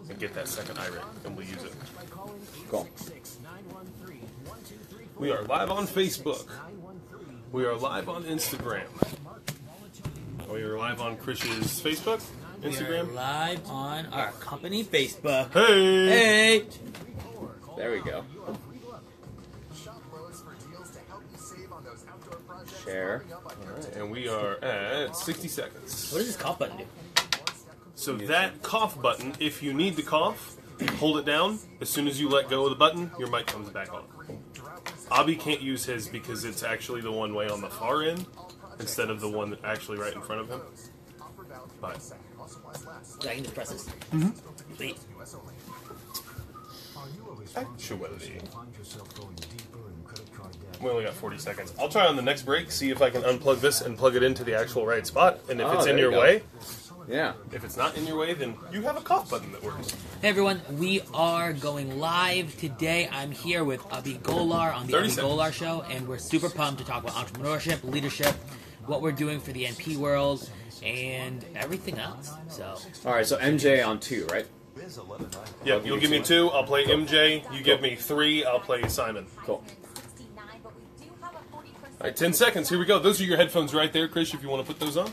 and get that second iRate, and we'll use it. Cool. We are live on Facebook. We are live on Instagram. We are live on Krish's Facebook, Instagram. We are live on our company Facebook. Hey! Hey! There we go. Share. Alright, and we are at 60 seconds. What does this cough button do? So that cough button, if you need to cough, hold it down. As soon as you let go of the button, your mic comes back on. Abhi can't use his because it's actually the one way on the far end instead of the one that actually right in front of him. But I can just press this. Sweet. actually, we only got 40 seconds. I'll try on the next break, see if I can unplug this and plug it into the actual right spot. And if it's in your way, yeah. If it's not in your way, then you have a cough button that works. Hey everyone, we are going live today. I'm here with Abhi Golar on the Abhi Golar Show, and we're super pumped to talk about entrepreneurship, leadership, what we're doing for the NP world, and everything else. So, all right, so MJ on 2, right? Yeah, you'll give me 2. I'll play MJ. You give me 3. I'll play Simon. Cool. All right, 10 seconds. Here we go. Those are your headphones right there, Krish, if you want to put those on.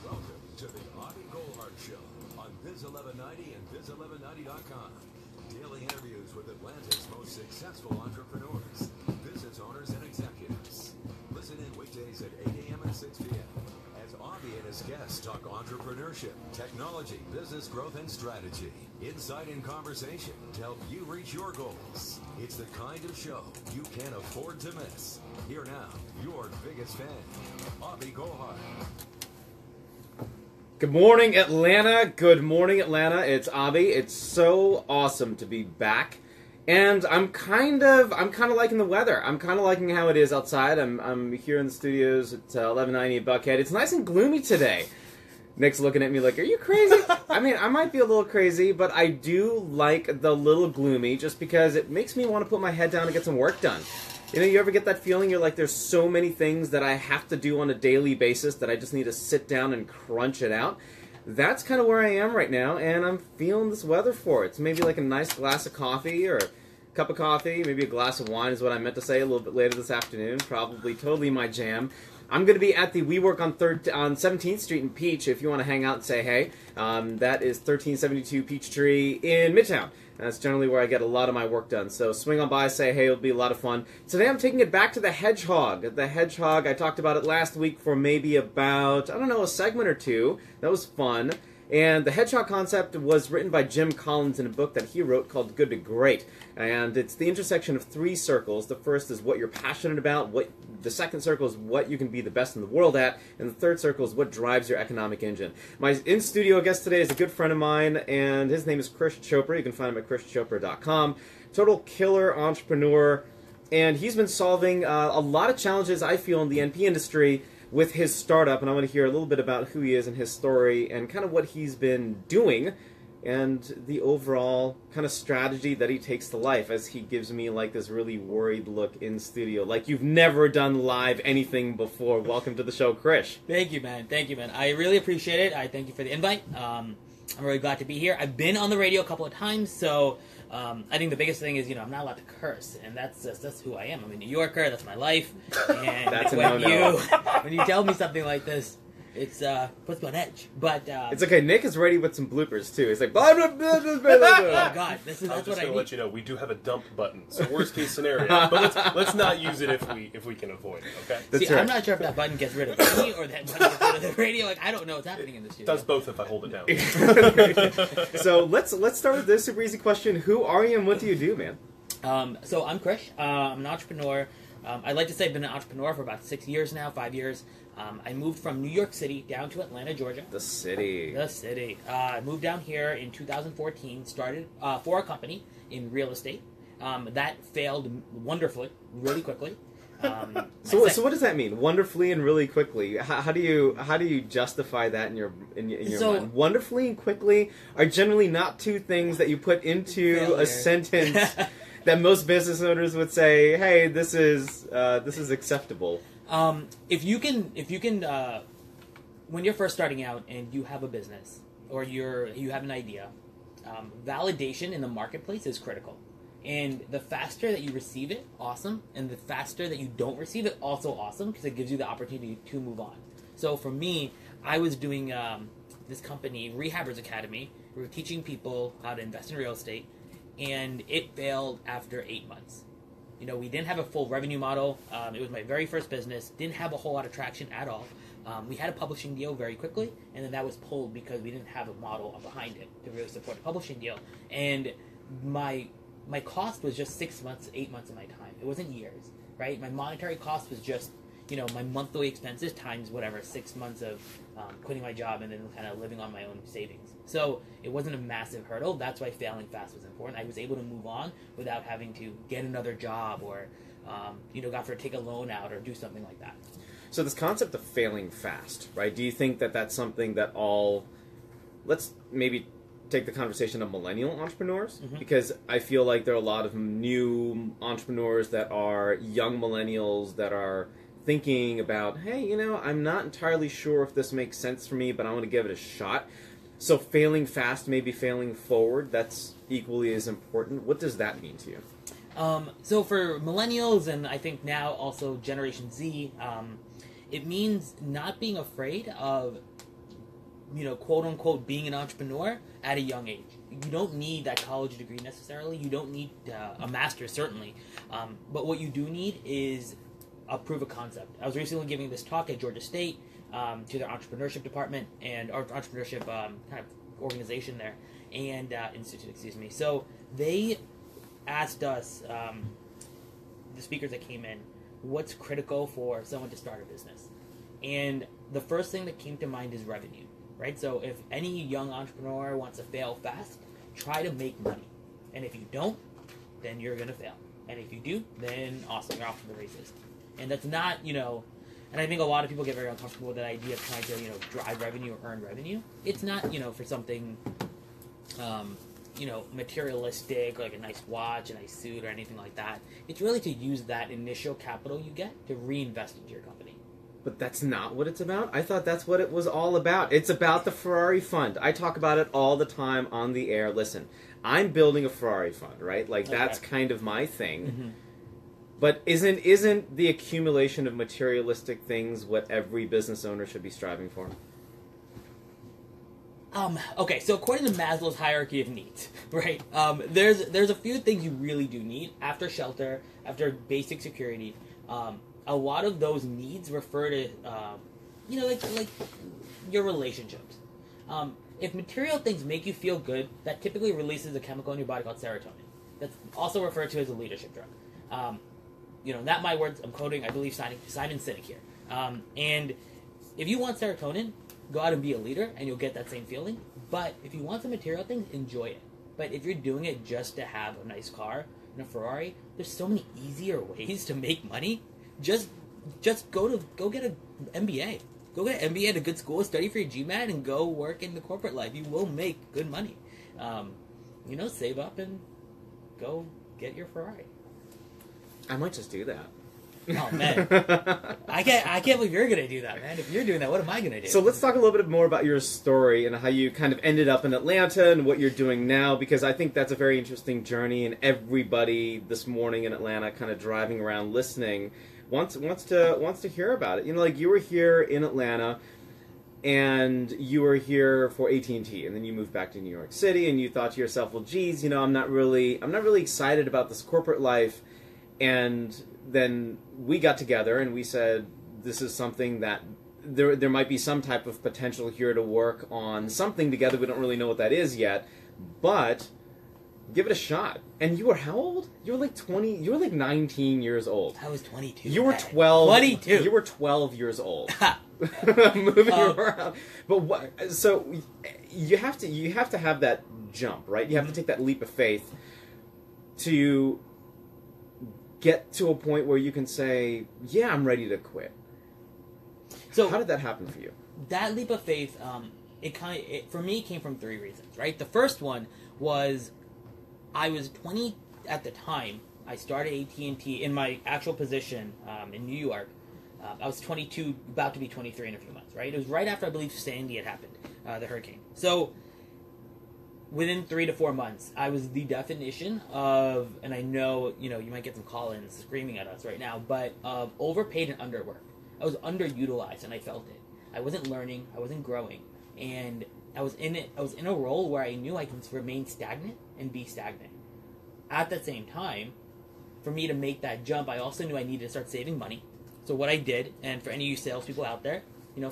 Welcome to the Abhi Golar Show on Biz 1190 and Biz1190.com. Daily interviews with Atlanta's most successful entrepreneurs, business owners, and executives. Listen in weekdays at 8 a.m. and 6 p.m. as Abhi and his guests talk entrepreneurship, technology, business growth, and strategy. Insight and conversation to help you reach your goals. It's the kind of show you can't afford to miss. Here now, your biggest fan, Abhi Golar. Good morning, Atlanta. Good morning, Atlanta. It's Abhi. It's so awesome to be back. And I'm kind of liking the weather. I'm kind of liking how it is outside. I'm here in the studios at 1190 Buckhead. It's nice and gloomy today. Nick's looking at me like, are you crazy? I mean, I might be a little crazy, but I do like the little gloomy just because it makes me want to put my head down and get some work done. You know, you ever get that feeling you're like, there's so many things that I have to do on a daily basis that I just need to sit down and crunch it out? That's kind of where I am right now, and I'm feeling this weather for it. It's maybe like a nice glass of coffee or a cup of coffee, maybe a glass of wine is what I meant to say a little bit later this afternoon. Probably totally my jam. I'm going to be at the WeWork on 17th Street in Peach if you want to hang out and say hey. That is 1372 Peachtree in Midtown. That's generally where I get a lot of my work done. So swing on by, say hey, it'll be a lot of fun. Today I'm taking it back to the Hedgehog. The Hedgehog, I talked about it last week for maybe about, I don't know, a segment or two. That was fun. And the Hedgehog concept was written by Jim Collins in a book that he wrote called Good to Great. And it's the intersection of 3 circles. The first is what you're passionate about. The second circle is what you can be the best in the world at. And the third circle is what drives your economic engine. My in-studio guest today is a good friend of mine, and his name is Krish Chopra. You can find him at krishchopra.com. Total killer entrepreneur. And he's been solving a lot of challenges, I feel, in the NP industry with his startup, and I want to hear a little bit about who he is and his story and kind of what he's been doing and the overall kind of strategy that he takes to life as he gives me like this really worried look in studio. Like you've never done live anything before. Welcome to the show, Krish. Thank you, man. Thank you, man. I really appreciate it. I thank you for the invite. I'm really glad to be here. I've been on the radio a couple of times, so I think the biggest thing is, I'm not allowed to curse, and that's who I am. I'm a New Yorker. That's my life. And that's when you tell me something like this, it's puts me on edge. But it's okay. Nick is ready with some bloopers too. He's like, blah, blah, blah, blah, blah, blah. Oh God, that's what I need. I'm just gonna let you know we do have a dump button. So worst case scenario, but let's not use it if we can avoid it. Okay. That's right. I'm not sure if that button gets rid of me or that button gets rid of the radio. Like I don't know what's happening in this studio. It does both if I hold it down. So let's start with this super easy question. Who are you and what do you do, man? So I'm Krish. I'm an entrepreneur. I'd like to say I've been an entrepreneur for about 6 years now, 5 years. I moved from New York City down to Atlanta, Georgia. The city. I moved down here in 2014, started for a company in real estate. That failed wonderfully, really quickly. So what does that mean? Wonderfully and really quickly. How do you justify that in your mind? Wonderfully and quickly are generally not two things that you put into a sentence that most business owners would say, hey, this is acceptable. If you can, when you're first starting out and you have a business or you have an idea, validation in the marketplace is critical. And the faster that you receive it, awesome. And the faster that you don't receive it, also awesome, because it gives you the opportunity to move on. So for me, I was doing this company, Rehabbers Academy. We were teaching people how to invest in real estate, and it failed after 8 months. You know, we didn't have a full revenue model. It was my very first business. Didn't have a whole lot of traction at all. We had a publishing deal very quickly, and then that was pulled because we didn't have a model behind it to really support a publishing deal. And my cost was just 6 months, 8 months of my time. It wasn't years, right? My monetary cost was just, you know, my monthly expenses times whatever, 6 months of quitting my job and then kind of living on my own savings. So it wasn't a massive hurdle. That's why failing fast was important. I was able to move on without having to get another job or, you know, God forbid, take a loan out or do something like that. So this concept of failing fast, right? Do you think that that's something that let's maybe take the conversation of millennial entrepreneurs, because I feel like there are a lot of new entrepreneurs that are young millennials that are thinking about, hey, you know, I'm not entirely sure if this makes sense for me, but I want to give it a shot. So failing fast, maybe failing forward, that's equally as important. What does that mean to you? So for millennials, and I think now also Generation Z, it means not being afraid of, you know, quote unquote, being an entrepreneur at a young age. You don't need that college degree necessarily. You don't need a master's, certainly. But what you do need is a proof of concept. I was recently giving this talk at Georgia State to their entrepreneurship department and our entrepreneurship kind of organization there, and institute, excuse me. So they asked us, the speakers that came in, what's critical for someone to start a business? And the first thing that came to mind is revenue, right? So if any young entrepreneur wants to fail fast, try to make money. And if you don't, then you're going to fail. And if you do, then awesome, you're off to the races. And that's not, you know, and I think a lot of people get very uncomfortable with that idea of trying to, you know, drive revenue or earn revenue. It's not, you know, for something, you know, materialistic, like a nice watch, a nice suit, or anything like that. It's really to use that initial capital you get to reinvest into your company. But that's not what it's about. I thought that's what it was all about. It's about the Ferrari fund. I talk about it all the time on the air. Listen, I'm building a Ferrari fund, right? Like, that's kind of my thing. Mm-hmm. But isn't the accumulation of materialistic things what every business owner should be striving for? Okay, so according to Maslow's hierarchy of needs, right, there's a few things you really do need. After shelter, after basic security, a lot of those needs refer to, you know, like your relationships. If material things make you feel good, that typically releases a chemical in your body called serotonin. That's also referred to as a leadership drug. You know, not my words, I'm quoting, I believe, Simon Sinek here. And if you want serotonin, go out and be a leader, and you'll get that same feeling. But if you want some material things, enjoy it. But if you're doing it just to have a nice car and a Ferrari, there's so many easier ways to make money. Just go get an MBA. Go get an MBA at a good school, study for your GMAT, and go work in the corporate life. You will make good money. You know, save up and go get your Ferrari. I might just do that. Oh man, I can't believe you're gonna do that, man. If you're doing that, what am I gonna do? So let's talk a little bit more about your story and how you kind of ended up in Atlanta and what you're doing now, because I think that's a very interesting journey, and everybody this morning in Atlanta, kind of driving around listening, wants to hear about it. You know, like, you were here in Atlanta, and you were here for AT&T, and then you moved back to New York City, and you thought to yourself, well, geez, you know, I'm not really excited about this corporate life. And then we got together and we said, this is something that there might be some type of potential here to work on something together. We don't really know what that is yet, but give it a shot. And you were how old? You were like 20, you were like 19 years old. I was 22. You were 12. 22. You were 12 years old. Moving around. But what, so you have to have that jump, right? You have to take that leap of faith to get to a point where you can say, yeah, I'm ready to quit. So how did that happen for you? That leap of faith, for me, came from three reasons, right? The first one was I at the time I started AT&T in my actual position in New York, I was 22, about to be 23 in a few months, right? It was right after, I believe, Sandy had happened, the hurricane. So within 3 to 4 months, I was the definition of, and I know, you might get some call-ins screaming at us right now, but of overpaid and underworked. I was underutilized, and I felt it. I wasn't learning, I wasn't growing, and I was in a role where I knew I could remain stagnant and be stagnant. At the same time, for me to make that jump, I also knew I needed to start saving money. So what I did, and for any of you salespeople out there,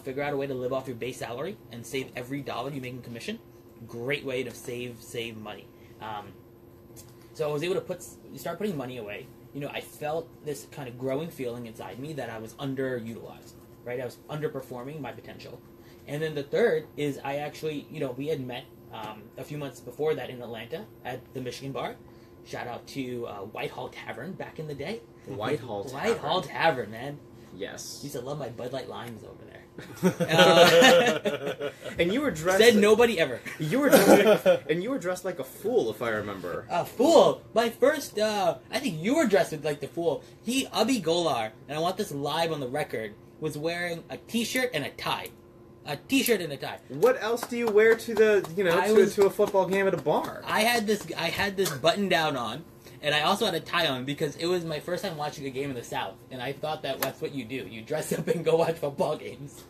figure out a way to live off your base salary and save every dollar you make in commission. Great way to save money. So I was able to start putting money away. I felt this kind of growing feeling inside me that I was underutilized, right? I was underperforming my potential. And then the third is I actually, we had met a few months before that in Atlanta at the Michigan Bar. Shout out to Whitehall Tavern back in the day. Whitehall Tavern, man. Yes. Used to love my Bud Light limes over there. And you were dressed. Said nobody ever. You were dressed like a fool, if I remember. A fool. My first. I think you were dressed like the fool. Abhi Golar, and I want this live on the record, was wearing a T-shirt and a tie. A T-shirt and a tie. What else do you wear to the to a football game at a bar? I had this button down on, and I also had a tie on because it was my first time watching a game in the South, and I thought that's what you do. You dress up and go watch football games.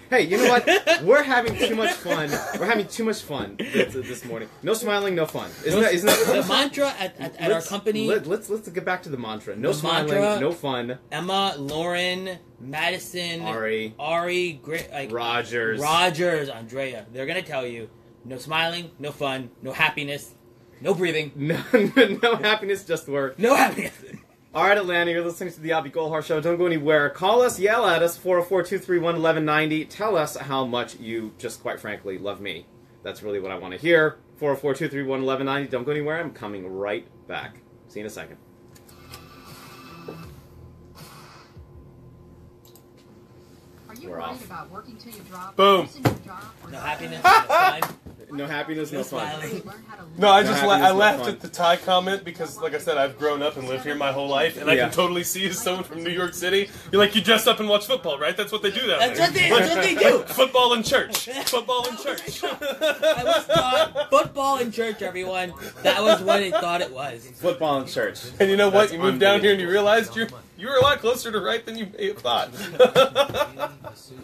Hey, you know what? We're having too much fun. We're having too much fun this morning. No smiling, no fun. Isn't that the mantra at our company? Let's get back to the mantra. No smiling, no fun. Emma, Lauren, Madison, Ari, Rogers, Andrea. They're gonna tell you, no smiling, no fun, no happiness, no breathing. No happiness, just work. No happiness. All right, Atlanta, you're listening to the Abhi Golhar Show. Don't go anywhere. Call us, yell at us, 404-231-1190. Tell us how much you just, quite frankly, love me. That's really what I want to hear. 404-231-1190. Don't go anywhere. I'm coming right back. See you in a second. Are you We're worried off. about working till you drop? Boom. losing your job, or No not? happiness, no fun. No happiness, no fun. smiling. Learn how to live. No, I No just happiness, I no laughed fun. at the tie comment because, like I said, I've grown up and lived here my whole life, and I Yeah. can totally see as someone from New York City. You're like, you dress up and watch football, right? That's what they do down That's there. what they do. Football and church. Football and church. I was taught football in church, everyone. That was what I thought it was. Football and church. And you know what? That's You moved down here and you unbelievable. realized you were a lot closer to right than you may have thought.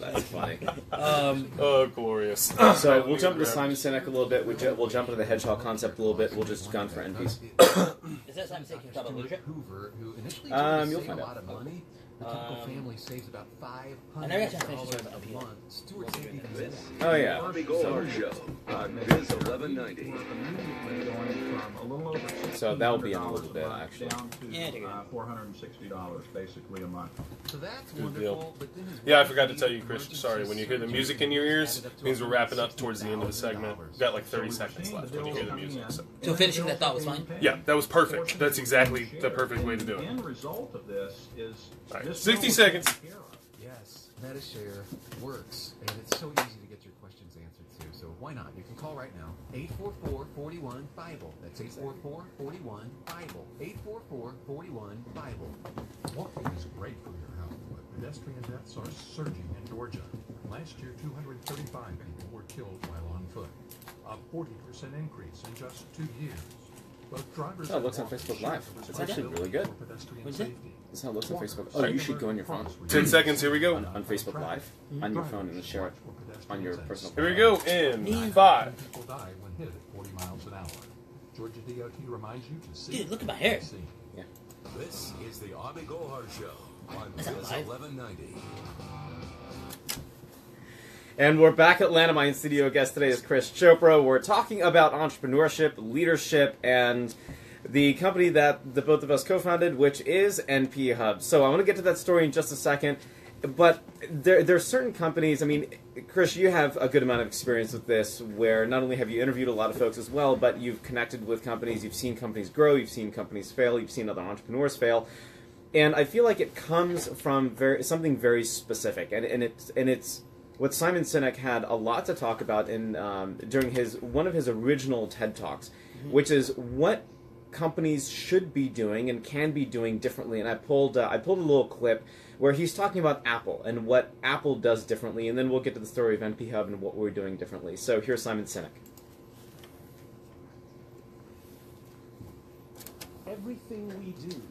That's funny. Oh, glorious. So we'll jump into Simon Sinek a little bit. We'll jump into the hedgehog concept a little bit. We'll just gun for NPs. Is that something taking about leadership? Hoover, who initially You'll tried to save find a out. lot of money. The typical family saves about I never got a chance to finish $500 this a up month. Stewart saved even This more. Oh, yeah. Abhi Golar Show on Biz 1190. So that'll be in a little bit, actually. Yeah, take it. $460 basically a month. So that's Good deal. wonderful. But then his Yeah, I forgot to tell you, Chris. Sorry, when you hear the music in your ears, it means we're wrapping up towards the end of the segment. We've got like 30 seconds left when you hear the music. So finishing that thought was fine. Yeah, that was perfect. That's exactly the perfect way to do The it. end result of this is All right, this 60 bill seconds. is taken care of. Yes, MetaShare works, and it's so easy to get your questions answered too. So why not? You can call right now, 844-41-BIBLE. That's 844-41-BIBLE. 844-41-BIBLE. Walking is great for your health, but pedestrian deaths are surging in Georgia. Last year, 235 people were killed while on foot, a 40% increase in just 2 years. But drivers Oh, it looks on Facebook Live. It's actually really good. for pedestrian What's it? safety. That's how it looks on Facebook. Oh, you should go on your phone. 10 seconds, here we go. On Facebook Live. On your phone and share it on your personal Here we go in 5. People die when hit at 40 miles an hour. Georgia DOT reminds you to see. Dude, look at my hair. See. This is the Abhi Golar Show on Biz Is that live? 1190. And we're back at Atlanta. My in-studio guest today is Krish Chopra. We're talking about entrepreneurship, leadership, and the company that the both of us co-founded, which is NPHub. So I want to get to that story in just a second. But there are certain companies, I mean, Krish, you have a good amount of experience with this, where not only have you interviewed a lot of folks as well, but you've connected with companies, you've seen companies grow, you've seen companies fail, you've seen other entrepreneurs fail. And I feel like it comes from something very specific. And it's what Simon Sinek had a lot to talk about in during one of his original TED Talks, which is what companies should be doing and can be doing differently. And I pulled a little clip where he's talking about Apple and what Apple does differently, and then we'll get to the story of NPHub and what we're doing differently. So here's Simon Sinek. Everything we do,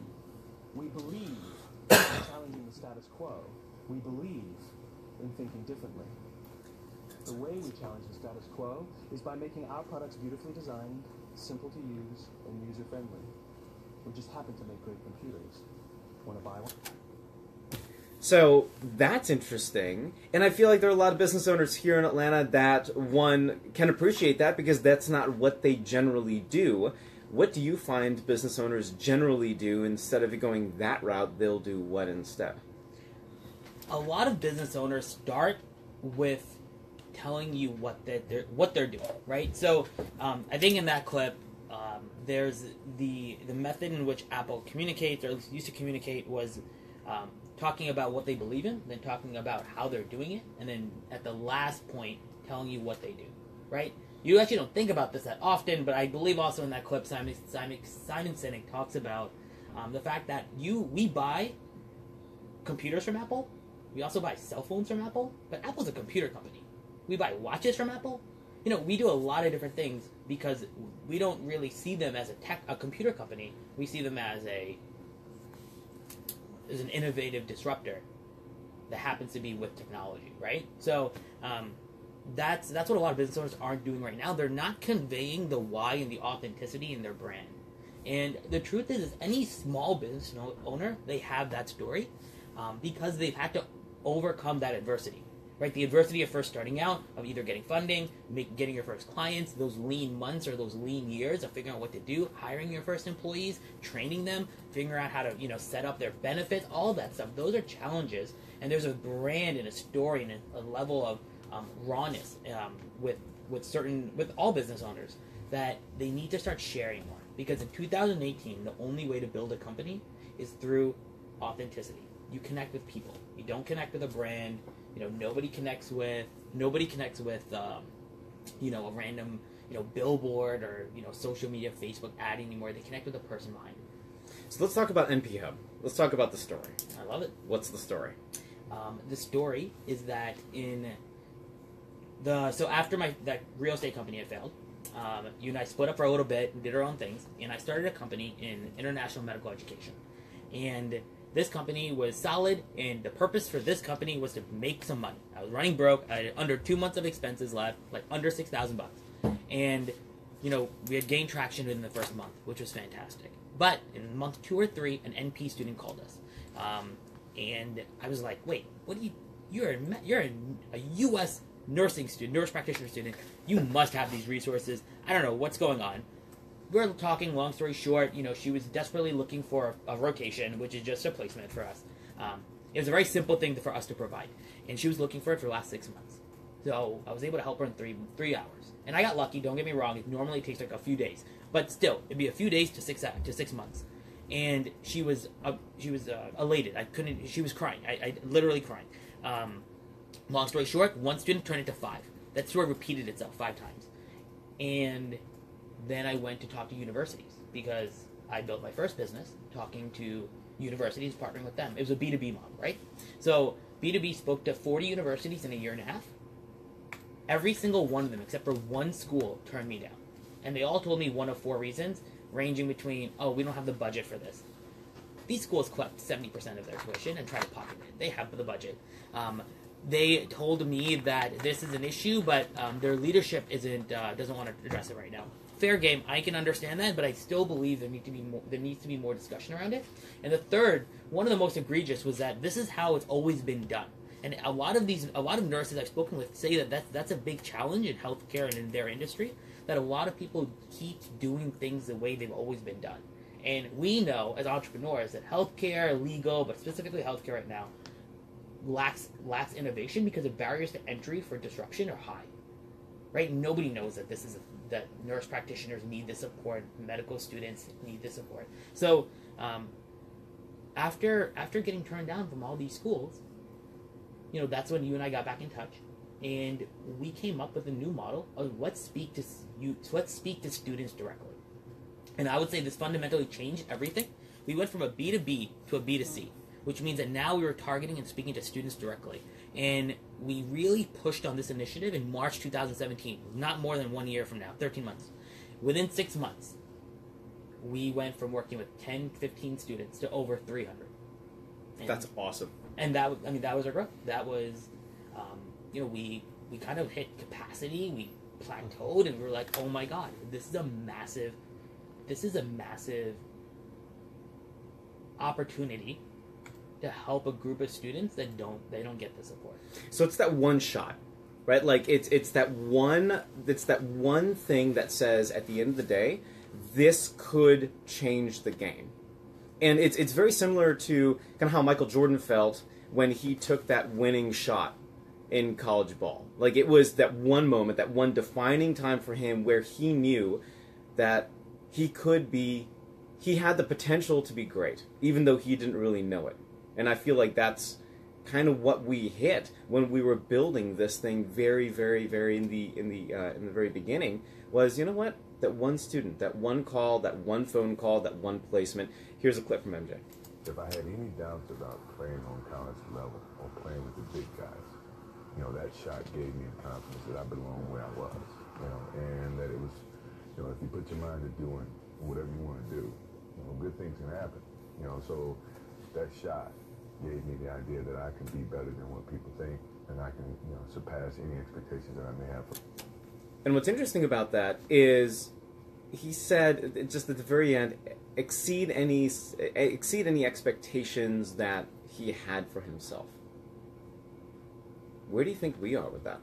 we believe in challenging the status quo. We believe in thinking differently. The way we challenge the status quo is by making our products beautifully designed, simple to use, and user-friendly. We just happen to make great computers. Want to buy one? So that's interesting, and I feel like there are a lot of business owners here in Atlanta that, one, can appreciate that because that's not what they generally do. What do you find business owners generally do? Instead of going that route, they'll do what instead? A lot of business owners start with telling you what they're doing, right? So I think in that clip, there's the method in which Apple communicates, or at least used to communicate, was talking about what they believe in, then talking about how they're doing it, and then at the last point, telling you what they do, right? You actually don't think about this that often, but I believe also in that clip, Simon Sinek talks about the fact that we buy computers from Apple, we also buy cell phones from Apple, but Apple's a computer company. We buy watches from Apple. You know, we do a lot of different things because we don't really see them as a computer company. We see them as an innovative disruptor that happens to be with technology, right? So that's what a lot of business owners aren't doing right now. They're not conveying the why and the authenticity in their brand. And the truth is any small business owner, they have that story because they've had to overcome that adversity, right? The adversity of first starting out, of either getting funding, getting your first clients, those lean months or those lean years of figuring out what to do, hiring your first employees, training them, figuring out how to set up their benefits, all that stuff. Those are challenges, and there's a brand and a story and a level of rawness with all business owners that they need to start sharing more. Because in 2018, the only way to build a company is through authenticity. You connect with people. You don't connect with a brand. Nobody connects with a random billboard or social media, Facebook ad anymore. They connect with the person behind it. So let's talk about NPHub. Let's talk about the story. I love it. What's the story? The story is that so after that real estate company had failed, you and I split up for a little bit and did our own things, and I started a company in international medical education. And this company was solid, and the purpose for this company was to make some money. I was running broke. I had under 2 months of expenses left, like under $6,000. And, we had gained traction in the first month, which was fantastic. But in month 2 or 3, an NP student called us. And I was like, wait, what do you're a U.S. nursing student, nurse practitioner student. You must have these resources. I don't know what's going on. We're talking, long story short, she was desperately looking for a rotation, which is just a placement for us. It was a very simple thing for us to provide. And she was looking for it for the last 6 months. So I was able to help her in three hours. And I got lucky, don't get me wrong, it normally takes like a few days. But still, it'd be a few days to 6 months. And she was elated. She was crying. I literally crying. Long story short, one student turned into 5. That story repeated itself 5 times. And then I went to talk to universities because I built my first business talking to universities, partnering with them. It was a B2B model, right? So B2B spoke to 40 universities in a year and a half. Every single one of them, except for one school, turned me down. And they all told me one of 4 reasons, ranging between, we don't have the budget for this. These schools collect 70% of their tuition and try to pocket it. They have the budget. They told me that this is an issue, but their leadership doesn't want to address it right now. Fair game, I can understand that, but I still believe there needs to be more discussion around it. And the third, one of the most egregious, was that this is how it's always been done. And a lot of nurses I've spoken with say that that's a big challenge in healthcare and in their industry, that a lot of people keep doing things the way they've always been done. And we know as entrepreneurs that healthcare, legal, but specifically healthcare right now, lacks innovation because the barriers to entry for disruption are high. Right? Nobody knows that that nurse practitioners need the support, medical students need the support. So after getting turned down from all these schools, that's when you and I got back in touch, and we came up with a new model of let's speak to students directly. And I would say this fundamentally changed everything. We went from a B2B to a B2C, which means that now we were targeting and speaking to students directly. And we really pushed on this initiative in March 2017, not more than 1 year from now, 13 months. Within 6 months, we went from working with 10, 15 students to over 300. And, That's awesome. And that was our growth. That was, we kind of hit capacity, we plateaued, and we were like, oh my God, this is a massive opportunity to help a group of students that don't get the support. So it's that one shot, right? Like it's that one thing that says at the end of the day, this could change the game. And it's very similar to kind of how Michael Jordan felt when he took that winning shot in college ball. Like it was that one moment, that one defining time for him where he knew that he had the potential to be great, even though he didn't really know it. And I feel like that's kind of what we hit when we were building this thing very, very, very in the very beginning. Was, you know what? That one student, that one call, that one phone call, that one placement. Here's a clip from MJ. If I had any doubts about playing on college level or playing with the big guys, that shot gave me the confidence that I belonged where I was, and that it was, if you put your mind to doing whatever you want to do, good things can happen, so that shot gave me the idea that I can be better than what people think, and I can, surpass any expectations that I may have. And what's interesting about that is he said, just at the very end, exceed any expectations that he had for himself. Where do you think we are with that?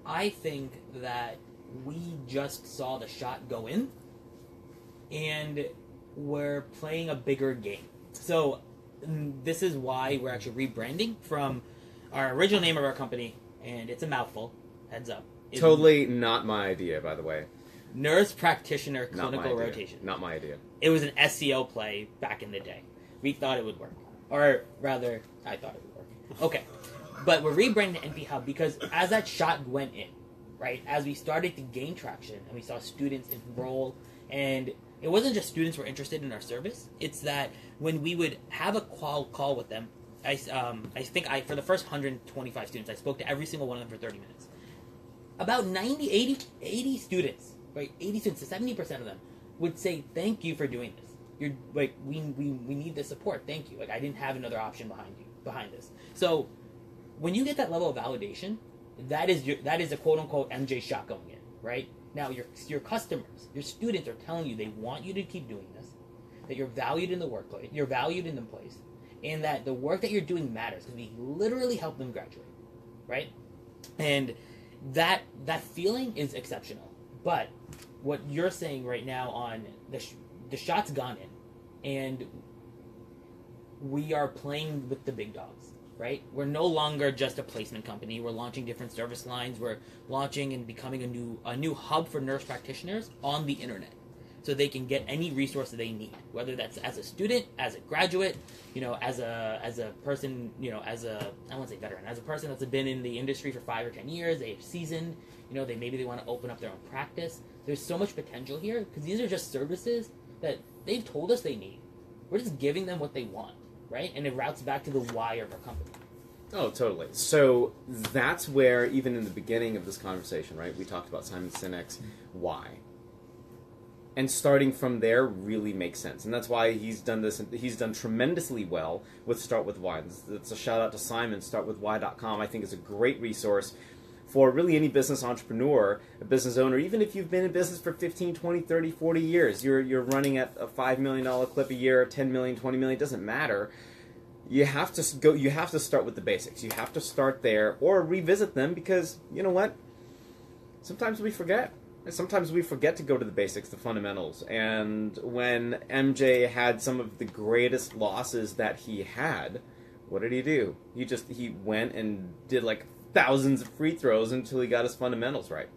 I think that we just saw the shot go in, and we're playing a bigger game. So this is why we're actually rebranding from our original name of our company, and it's a mouthful, heads up. Totally not my idea, by the way. Nurse Practitioner Clinical Rotation. Not my idea. It was an SEO play back in the day. We thought it would work. Or rather, I thought it would work. Okay. But we're rebranding to NPHub because as that shot went in, right, as we started to gain traction and we saw students enroll, and it wasn't just students were interested in our service, it's that when we would have a call with them, I think for the first 125 students, I spoke to every single one of them for 30 minutes. About 80 students, right, 80 students, so 70% of them would say, thank you for doing this. You're like, we need the support, thank you. Like, I didn't have another option behind this. So when you get that level of validation, that is a quote-unquote MJ shot going in, right? Now, your customers, your students are telling you they want you to keep doing this, that you're valued in the workplace, you're valued in the place, and that the work that you're doing matters because we literally help them graduate, right? And that feeling is exceptional. But what you're saying right now on the shot's gone in, and we are playing with the big dogs, right? We're no longer just a placement company. We're launching different service lines. We're launching and becoming a new hub for nurse practitioners on the internet, so they can get any resource that they need, whether that's as a student, as a graduate, as a person, I don't want to say veteran, as a person that's been in the industry for 5 or 10 years, they're seasoned, they want to open up their own practice. There's so much potential here because these are just services that they've told us they need. We're just giving them what they want, right? And it routes back to the why of our company. Oh, totally. So that's where, even in the beginning of this conversation, right, we talked about Simon Sinek's why. And starting from there really makes sense. And that's why he's done this. He's done tremendously well with Start With Why. It's a shout out to Simon. StartWithWhy.com, I think, is a great resource for really any business entrepreneur, a business owner. Even if you've been in business for 15, 20, 30, 40 years, you're running at a $5 million clip a year, 10 million, 20 million, it doesn't matter. You have to start with the basics. You have to start there or revisit them because, you know what? Sometimes we forget. Sometimes we forget to go to the basics, the fundamentals. And when MJ had some of the greatest losses that he had, what did he do? He went and did like thousands of free throws until he got his fundamentals right.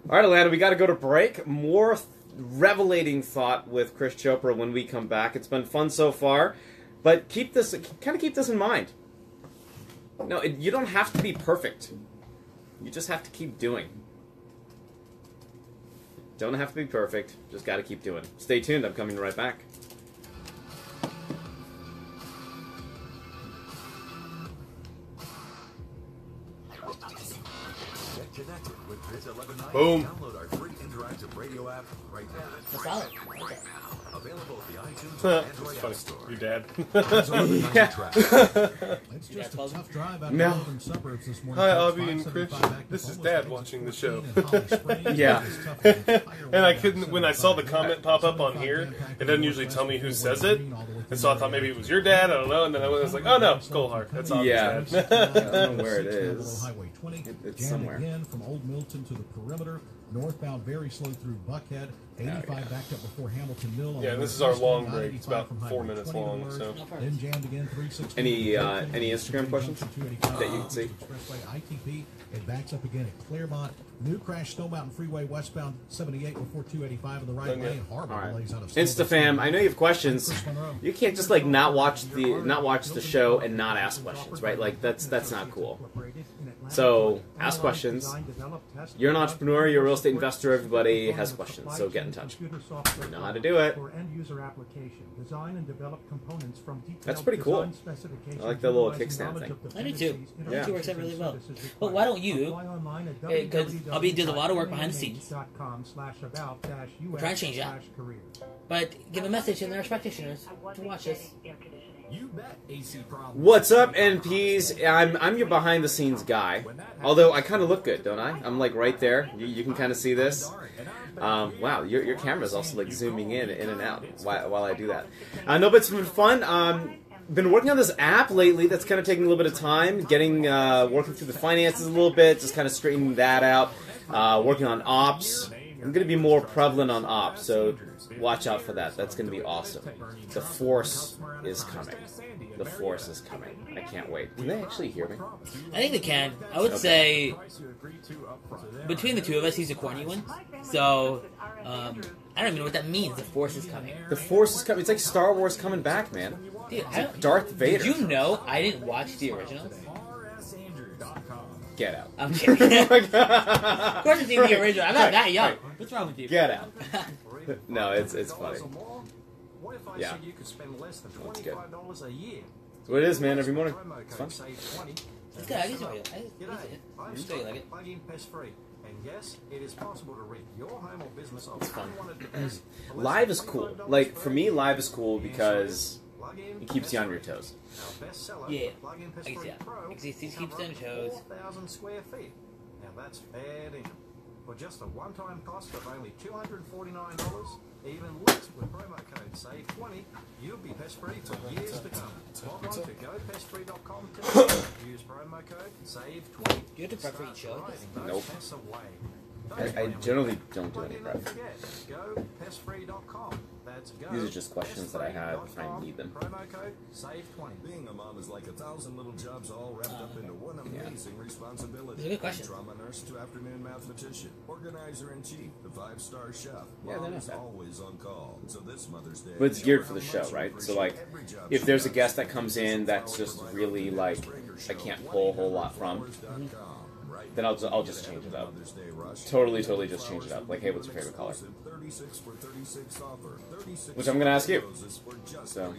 All right, Alana, we got to go to break. More revelating thought with Krish Chopra when we come back. It's been fun so far, but keep this in mind. No, you don't have to be perfect. You just have to keep doing. Don't have to be perfect. Just got to keep doing. Stay tuned. I'm coming right back. Get connected with Biz 1190. Boom. Download our free interactive radio app right now. That's solid. Available at the iTunes That's and Android funny. App Store. Your dad. Biz 1190 Yeah. traffic. It's Yeah, just a 12. tough drive out of No. the northern suburbs this morning. Hi, folks. Abhi and 575 Krish. back to This is almost Dad exit watching the 14 show. in Holly Springs. Yeah. It's tough the entire And I way couldn't, down when I saw the 75 comment pop up on here, it doesn't usually tell me who says it. And so I thought maybe it was your dad, I don't know, and then I was like, oh no, Skullheart. That's Avi's Yeah. dad. I don't know where it is. Highway 20. It's Jammed somewhere. again from Old Milton to the perimeter. Northbound very slow through Buckhead. 85 backed up before Hamilton Mill. on Yeah, the this is our long northwest break. end, It's about 95 from 4 Highway minutes 20 long, north. so. Then jammed again 360. Any Instagram questions that you can see? Expressway ITP. It backs up again at Claremont. New crash Snow Mountain Freeway westbound 78 before 285 on the right Done yet. lane. Harbor All right. delays out of InstaFam, I know you have questions. You can't just like not watch the show and not ask questions, right? Like that's not cool. So ask questions. You're an entrepreneur, you're a real estate investor, everybody has questions, so get in touch. You know how to do it. That's pretty cool. I like the little kickstand thing. I do too. Yeah. It works out really well. But why don't you? Because Abhi does a lot of work behind the scenes. We're trying to change that. But give a message to the nurse practitioners to watch this. You bet AC problems. What's up, NPs? I'm your behind the scenes guy. Although I kind of look good, don't I? I'm like right there. You can kind of see this. Wow, your camera's also like zooming in and out while I do that. No, but it's been fun. Been working on this app lately. That's kind of taking a little bit of time. Working through the finances a little bit, just kind of straightening that out. Working on ops. I'm going to be more prevalent on ops, so watch out for that. That's going to be awesome. The Force is coming. The Force is coming. I can't wait. Can they actually hear me? I think they can. I would say between the two of us, he's a corny one. So I don't even know what that means. The Force is coming. The Force is coming. It's like Star Wars coming back, man. Dude, It's like Darth Vader. Did you know I didn't watch the originals? Get out. I'm kidding. Of course I've seen the original. I'm not that young. Right. What's wrong with you? Get out. No, it's funny. What if I Yeah. said you could spend less than That's good. $25 a year? That's what it is, man, every morning. It's fun. It's good. I can show you. I'm show you like it. plug-in pest-free. And yes, it is possible to rig your home or business off fun. unwanted pests for less Live than is cool. $25 Like, for me, free. live is cool because Plug-in it keeps you on your pest-free. toes. Our bestseller, Yeah. Plug-in I can Pest-Free see that. Pro, I can see it keeps cover you on up your toes. 4,000 square feet. Now that's fair dinkum. For just a one-time cost of only $249, even less with promo code SAVE20, you'll be pest-free for years to come. Log on to gopestfree.com today. Use promo code SAVE20. You have to prep for each show? Those Nope. pests away. I generally don't do any prep. Don't forget, gopestfree.com. That's go These are just questions that I have if I need them. Promo code SAVE20. Being a mom is like 1,000 little jobs all wrapped up into one amazing responsibility. These are good questions. From trauma nurse to afternoon mathematician, organizer-in-chief, the five-star chef. Yeah, they're Mom not is bad. always on call. So this Mother's Day, But it's show geared her for the how show, much you right? So, appreciate like, every job if she there's a does. guest that comes in that's just really, like, I can't pull a whole lot from, then I'll just change it up. Totally just change it up. Like, hey, what's your favorite color? Which I'm going to ask you. So,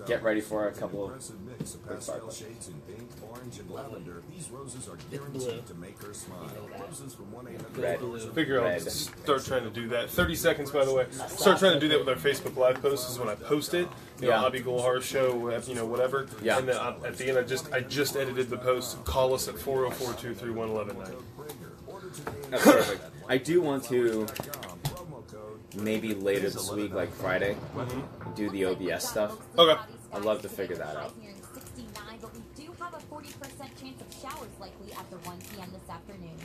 get ready for a couple of quick fire questions. These roses are It's blue. guaranteed to make her smile. Roses from 1-800 Red. Figure I'll Red. start trying to do that. 30 seconds, by the way. Start trying to do that with our Facebook Live posts is when I post it. You know, Yeah. Abhi Gulhar show, you know, whatever. Yeah. And then at the end, I just edited the post. Call us at 404-231-1190. That's perfect. I do want to, maybe later this week, like Friday, do the OBS stuff. Okay. I'd love to figure that out. But we do have a 40% chance of showers likely after 1 p.m. this afternoon.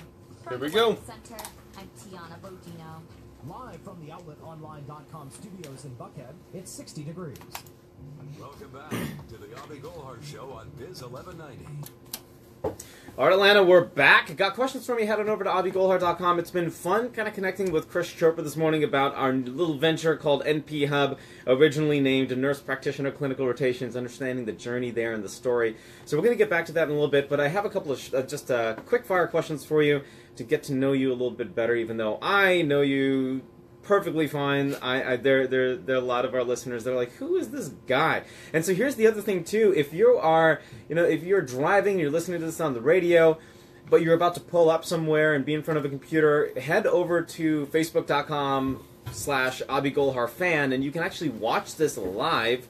Here we the go. Weather Center, I'm Tiana Bodino. Live from the OutletOnline.com studios in Buckhead, it's 60 degrees. Welcome back to the Abhi Gulhar Show on Biz 1190. All right, Atlanta, we're back. Got questions for me? Head on over to abhigolhar.com. It's been fun kind of connecting with Krish Chopra this morning about our little venture called NPHub, originally named Nurse Practitioner Clinical Rotations, understanding the journey there and the story. So we're going to get back to that in a little bit, but I have a couple of just quick fire questions for you to get to know you a little bit better, even though I know you perfectly fine. There are a lot of our listeners that are like, who is this guy? And so here's the other thing too. If you are, if you're driving, you're listening to this on the radio, but you're about to pull up somewhere and be in front of a computer, head over to facebook.com/AbiGolharFan, and you can actually watch this live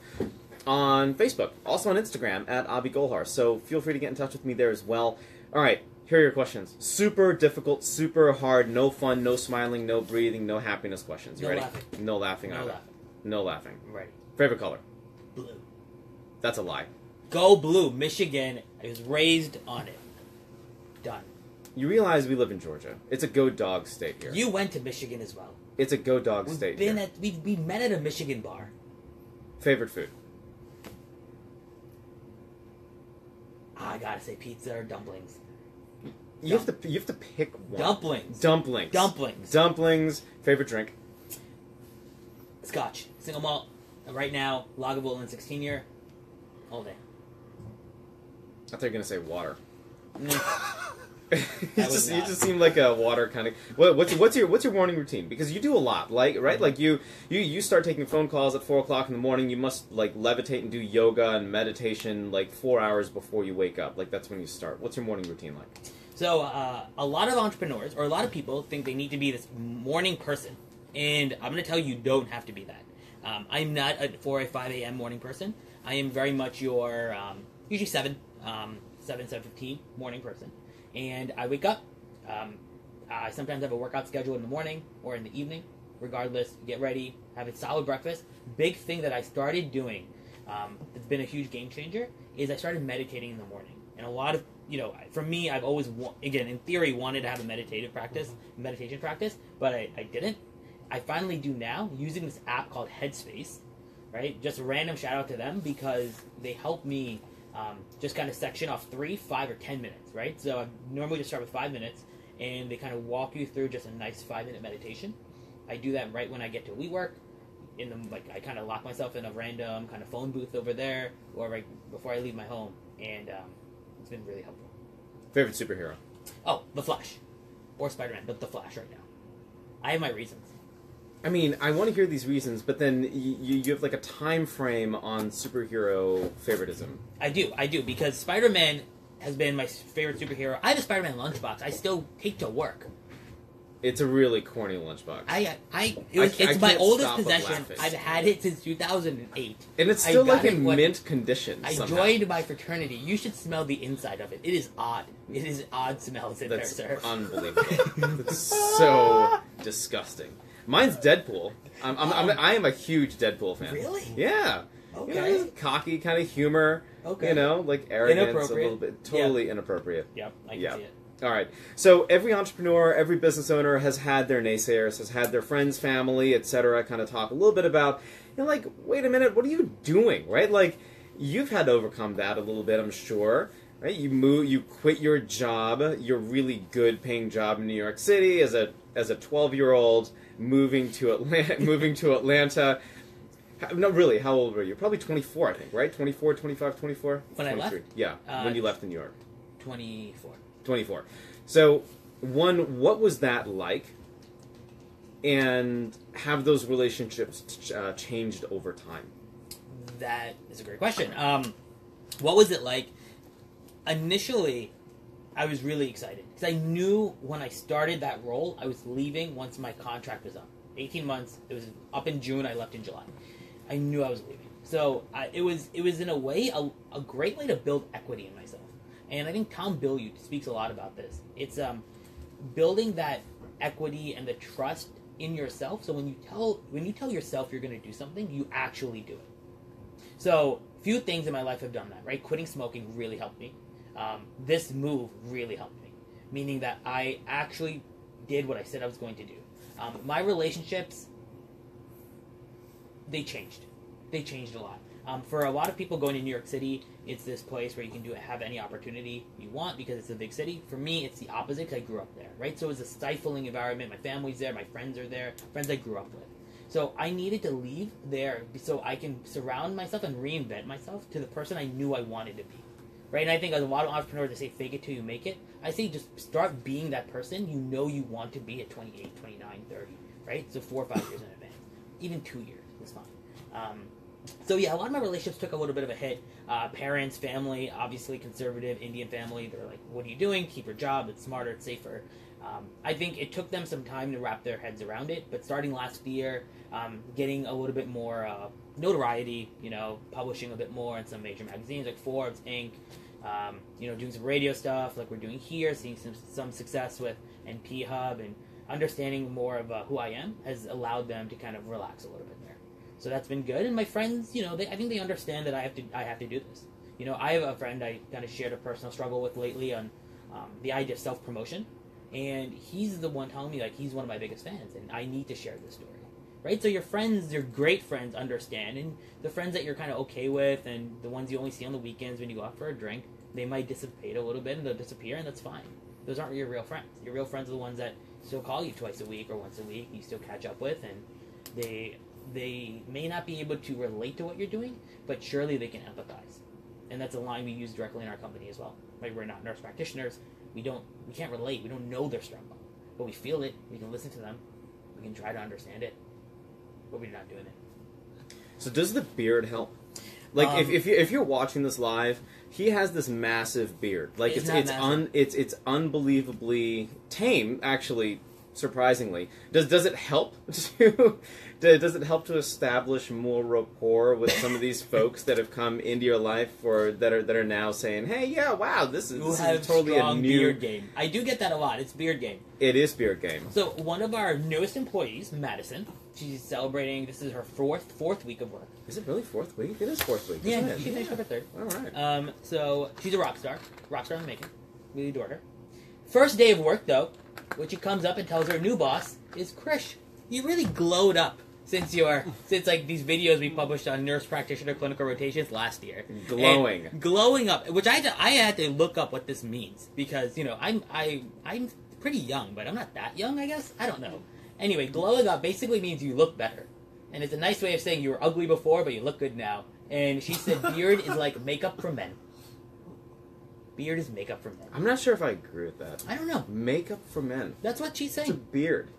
on Facebook, also on Instagram at AbiGolhar. So feel free to get in touch with me there as well. All right, here are your questions. Super difficult, super hard, no fun, no smiling, no breathing, no happiness questions. You No ready? laughing. No laughing No either. laughing. No laughing. Ready. Favorite color? Blue. That's a lie. Go blue. Michigan. I was raised on it. Done. You realize we live in Georgia. It's a go dog state here. You went to Michigan as well. It's a go dog state here. We met at a Michigan bar. Favorite food? I gotta say pizza or dumplings. You have to pick one. Dumplings. Dumplings. Dumplings. Dumplings. Favorite drink? Scotch. Single malt. Right now, Lagavulin 16 year. All day. I thought you were gonna say water. That you was not. just seem like a water kind of. What's your morning routine? Because you do a lot, right? Like you start taking phone calls at 4 o'clock in the morning. You must like levitate and do yoga and meditation like 4 hours before you wake up. Like that's when you start. What's your morning routine like? So a lot of entrepreneurs or a lot of people think they need to be this morning person, and I'm going to tell you, you don't have to be that. I'm not a 4 or 5 a.m. morning person. I am very much your usually 7:15 morning person. And I wake up. I sometimes have a workout schedule in the morning or in the evening. Regardless, get ready, have a solid breakfast. Big thing that I started doing that's been a huge game changer is I started meditating in the morning. And a lot of, for me, I've always, again, in theory, wanted to have a meditation practice, but I didn't. I finally do now using this app called Headspace, right? Just a random shout out to them because they help me just kind of section off 3, 5, or 10 minutes, right? So I normally just start with 5 minutes, and they kind of walk you through just a nice 5-minute meditation. I do that right when I get to WeWork. I kind of lock myself in a random kind of phone booth over there, or right before I leave my home, and it's been really helpful. Favorite superhero? Oh, The Flash, or Spider-Man, but The Flash right now. I have my reasons. I mean, I want to hear these reasons, but then you have like a time frame on superhero favoritism. I do, because Spider-Man has been my favorite superhero. I have a Spider-Man lunchbox I still take to work. It's a really corny lunchbox. It's my oldest possession. Laughing. I've had it since 2008. And it's still like in mint condition. I somehow. joined my fraternity. You should smell the inside of it. It is odd. It is odd smells in there, sir. Unbelievable. It's so disgusting. Mine's Deadpool. I am a huge Deadpool fan. Really? Yeah. Okay. Cocky kind of humor. Okay. Like arrogance, a little bit, totally inappropriate. Yep, I can see it. All right. So every entrepreneur, every business owner has had their naysayers, has had their friends, family, etc. kind of talk a little bit about, like, wait a minute, what are you doing, right? Like, you've had to overcome that a little bit, I'm sure. Right? You quit your job, your really good paying job in New York City as a 12-year-old, moving to Atlanta. No, really, how old were you? Probably 24, I think, right? 24, 25, 24? When 23. I left? Yeah, when you left in New York. 24. 24. So, what was that like? And have those relationships changed over time? That is a great question. What was it like? Initially, I was really excited because I knew when I started that role, I was leaving once my contract was up. 18 months. It was up in June. I left in July. I knew I was leaving. So it was in a way a great way to build equity in myself. And I think Tom Bilyeu speaks a lot about this. It's building that equity and the trust in yourself. So when you tell yourself you're going to do something, you actually do it. So few things in my life have done that. Right, quitting smoking really helped me. This move really helped me, meaning that I actually did what I said I was going to do. My relationships, they changed. They changed a lot. For a lot of people going to New York City, it's this place where you can have any opportunity you want because it's a big city. For me, it's the opposite because I grew up there, right? So it's a stifling environment. My family's there. My friends are there. Friends I grew up with. So I needed to leave there so I can surround myself and reinvent myself to the person I knew I wanted to be. Right? And I think as a lot of entrepreneurs, they say fake it till you make it. I say just start being that person you know you want to be at 28, 29, 30. right? So 4 or 5 years in advance. Even 2 years is fine. So yeah, a lot of my relationships took a little bit of a hit. Parents, family, obviously conservative Indian family, they're like, what are you doing? Keep your job. It's smarter. It's safer. I think it took them some time to wrap their heads around it, but starting last year, getting a little bit more notoriety, publishing a bit more in some major magazines like Forbes, Inc., doing some radio stuff like we're doing here, seeing some success with NPHub, and understanding more of who I am has allowed them to kind of relax a little bit there. So that's been good. And my friends, I think they understand that I have to do this. I have a friend I kind of shared a personal struggle with lately on the idea of self-promotion. And he's the one telling me, like, he's one of my biggest fans, and I need to share this story. Right? So your friends, your great friends understand, and the friends that you're kind of okay with, and the ones you only see on the weekends when you go out for a drink, they might dissipate a little bit, and they'll disappear, and that's fine. Those aren't your real friends. Your real friends are the ones that still call you twice a week or once a week, you still catch up with, and they may not be able to relate to what you're doing, but surely they can empathize. And that's a line we use directly in our company as well. Like, we're not nurse practitioners. We can't relate. We don't know their struggle, but we feel it. We can listen to them. We can try to understand it, but we're not doing it. So does the beard help? Like, if you're watching this live, he has this massive beard. Like, it's unbelievably tame, actually. Surprisingly, does it help to does it help to establish more rapport with some of these folks that have come into your life or that are now saying, hey, yeah, wow, this is totally a new beard game. I do get that a lot. It's beard game. It is beard game. So one of our newest employees, Madison, she's celebrating. This is her fourth week of work. Is it really 4th week? It is 4th week. Yeah, isn't it? she finished up her 3rd. All right. So she's a rock star in the making. Really adore her. First day of work though, when she comes up and tells her new boss is Krish. You really glowed up since like these videos we published on nurse practitioner clinical rotations last year. Glowing up, which I had to look up what this means because I'm pretty young, but I'm not that young, I guess. I don't know. Anyway, glowing up basically means you look better, and it's a nice way of saying you were ugly before, but you look good now. And she said beard is like makeup for men. Beard is makeup for men. I'm not sure if I agree with that. I don't know. Makeup for men. That's what she's saying. It's a beard.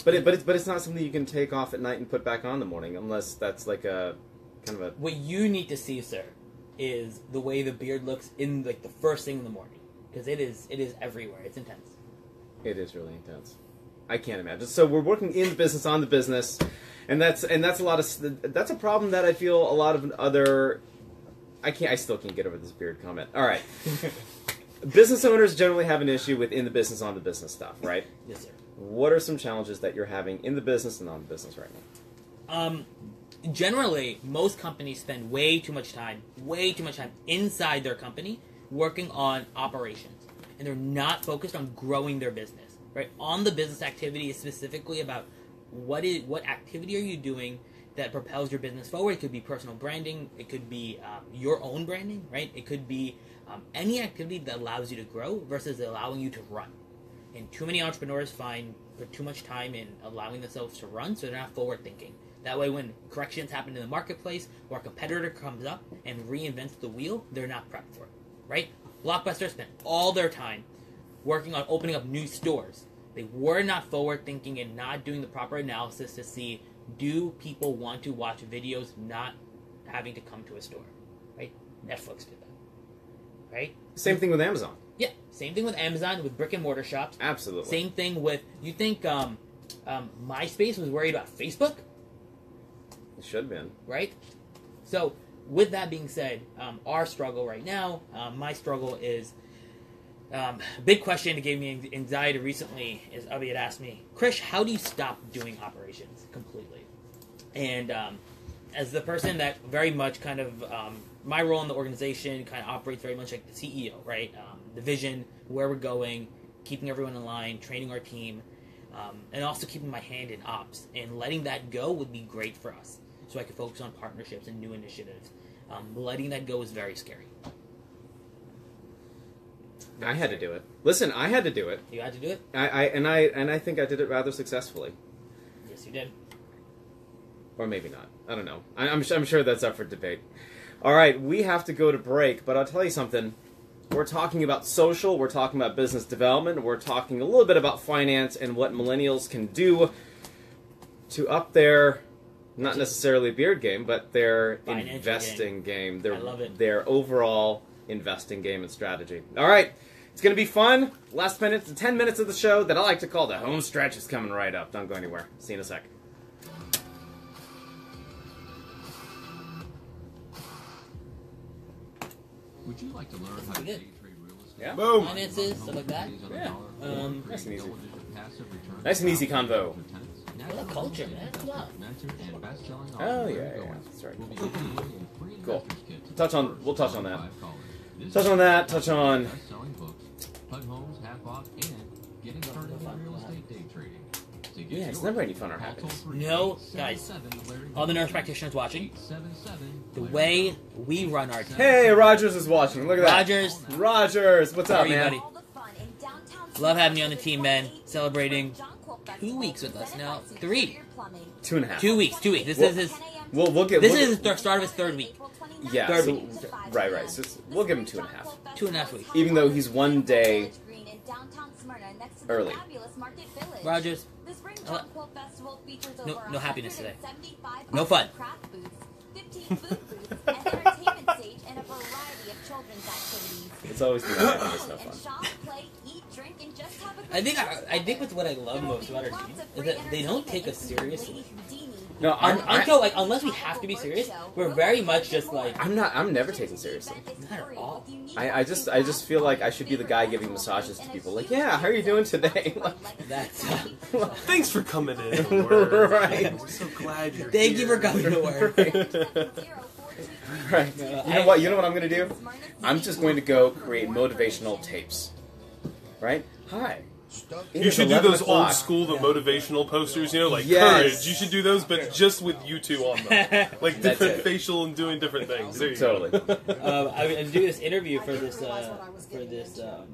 But it's not something you can take off at night and put back on in the morning, unless that's like a kind of a... What you need to see, sir, is the way the beard looks in like the first thing in the morning. Because it is everywhere. It's intense. It is really intense. I can't imagine. So we're working in the business, on the business, and that's a problem that I feel a lot of other... I still can't get over this beard comment. All right. Business owners generally have an issue with in the business, on the business stuff, right? Yes, sir. What are some challenges that you're having in the business and on the business right now? Generally, most companies spend way too much time inside their company working on operations. And they're not focused on growing their business, right? On the business activity is specifically about what activity are you doing that propels your business forward. It could be personal branding. It could be your own branding, right? It could be any activity that allows you to grow versus allowing you to run. And too many entrepreneurs put too much time in allowing themselves to run, so they're not forward thinking. That way, when corrections happen in the marketplace or a competitor comes up and reinvents the wheel, they're not prepped for it, right? Blockbuster spent all their time working on opening up new stores. They were not forward thinking and not doing the proper analysis to see, do people want to watch videos not having to come to a store, right? Netflix did that, right? Same thing with Amazon. Yeah, same thing with Amazon, with brick and mortar shops. Absolutely. Same thing with, you think MySpace was worried about Facebook? It should have been. Right? So, with that being said, our struggle right now, my struggle is, big question that gave me anxiety recently is Abhi had asked me, Krish, how do you stop doing operations completely? And as the person that very much kind of, my role in the organization kind of operates very much like the CEO, right? The vision, where we're going, keeping everyone in line, training our team, and also keeping my hand in ops. And letting that go would be great for us, so I could focus on partnerships and new initiatives. Letting that go is very scary. I had to do it. Listen, I had to do it. You had to do it? I think I did it rather successfully. Yes, you did. Or maybe not. I don't know. I'm sure that's up for debate. All right, we have to go to break, but I'll tell you something. We're talking about social, we're talking about business development, we're talking a little bit about finance and what millennials can do to up their, not necessarily beard game, but their Financial investing game. Their, I love it. Their overall investing game and strategy. All right, it's going to be fun. Last 10 minutes of the show that I like to call the home stretch is coming right up. Don't go anywhere. See you in a sec. Would you like to learn how to Pretty good. day trade real estate? Yeah. Boom. Finances, stuff like that. Yeah. Nice and easy. Passive return Nice and easy convo. I love culture, man. Come on. Oh yeah, that's right. Cool. Touch on. We'll touch on that. Touch on that. Touch on. Yeah, it's never any fun or happens. No, guys, all the nurse practitioners watching, the way we run our team. Hey, Rogers is watching. Look at that. Rogers. Rogers, what's How up, are you, man? buddy? Love having you on the team, man. Celebrating 2 weeks with us now. 3. 2.5. 2 weeks. 2 weeks. This We'll- is his. We'll get. This we'll, is the start of his 3rd week. Yeah. Third So, week. right. So we'll give him 2.5. 2.5 weeks. Even though he's one day early. Rogers. The Spring Uh, John Quilt Festival features no- over no happiness today. 175 No fun. craft booths, 15 food booths, an entertainment stage, and a variety of children's activities. It's always the unhappiness, no And fun. shop, play, eat, drink, and just have a good I think time I think with what I love most about our team is that they don't take us seriously. No, Until like unless we have to be serious, we're very much just like I'm never taken seriously. not at all. I just feel like I should be the guy giving massages to people. Like, yeah, how are you doing today? That's Thanks for coming in. To work. Right. We're so glad you're Thank here. you for coming to work. Right. You know what I'm gonna do? I'm just going to go create motivational tapes. Right? Hi. It You is should do 11 those o'clock. old school, the motivational posters, you know, like Yes. courage. You should do those, but just with you two on them. Like That's different it. facial and doing different things. There you Totally. I'm doing this interview for this The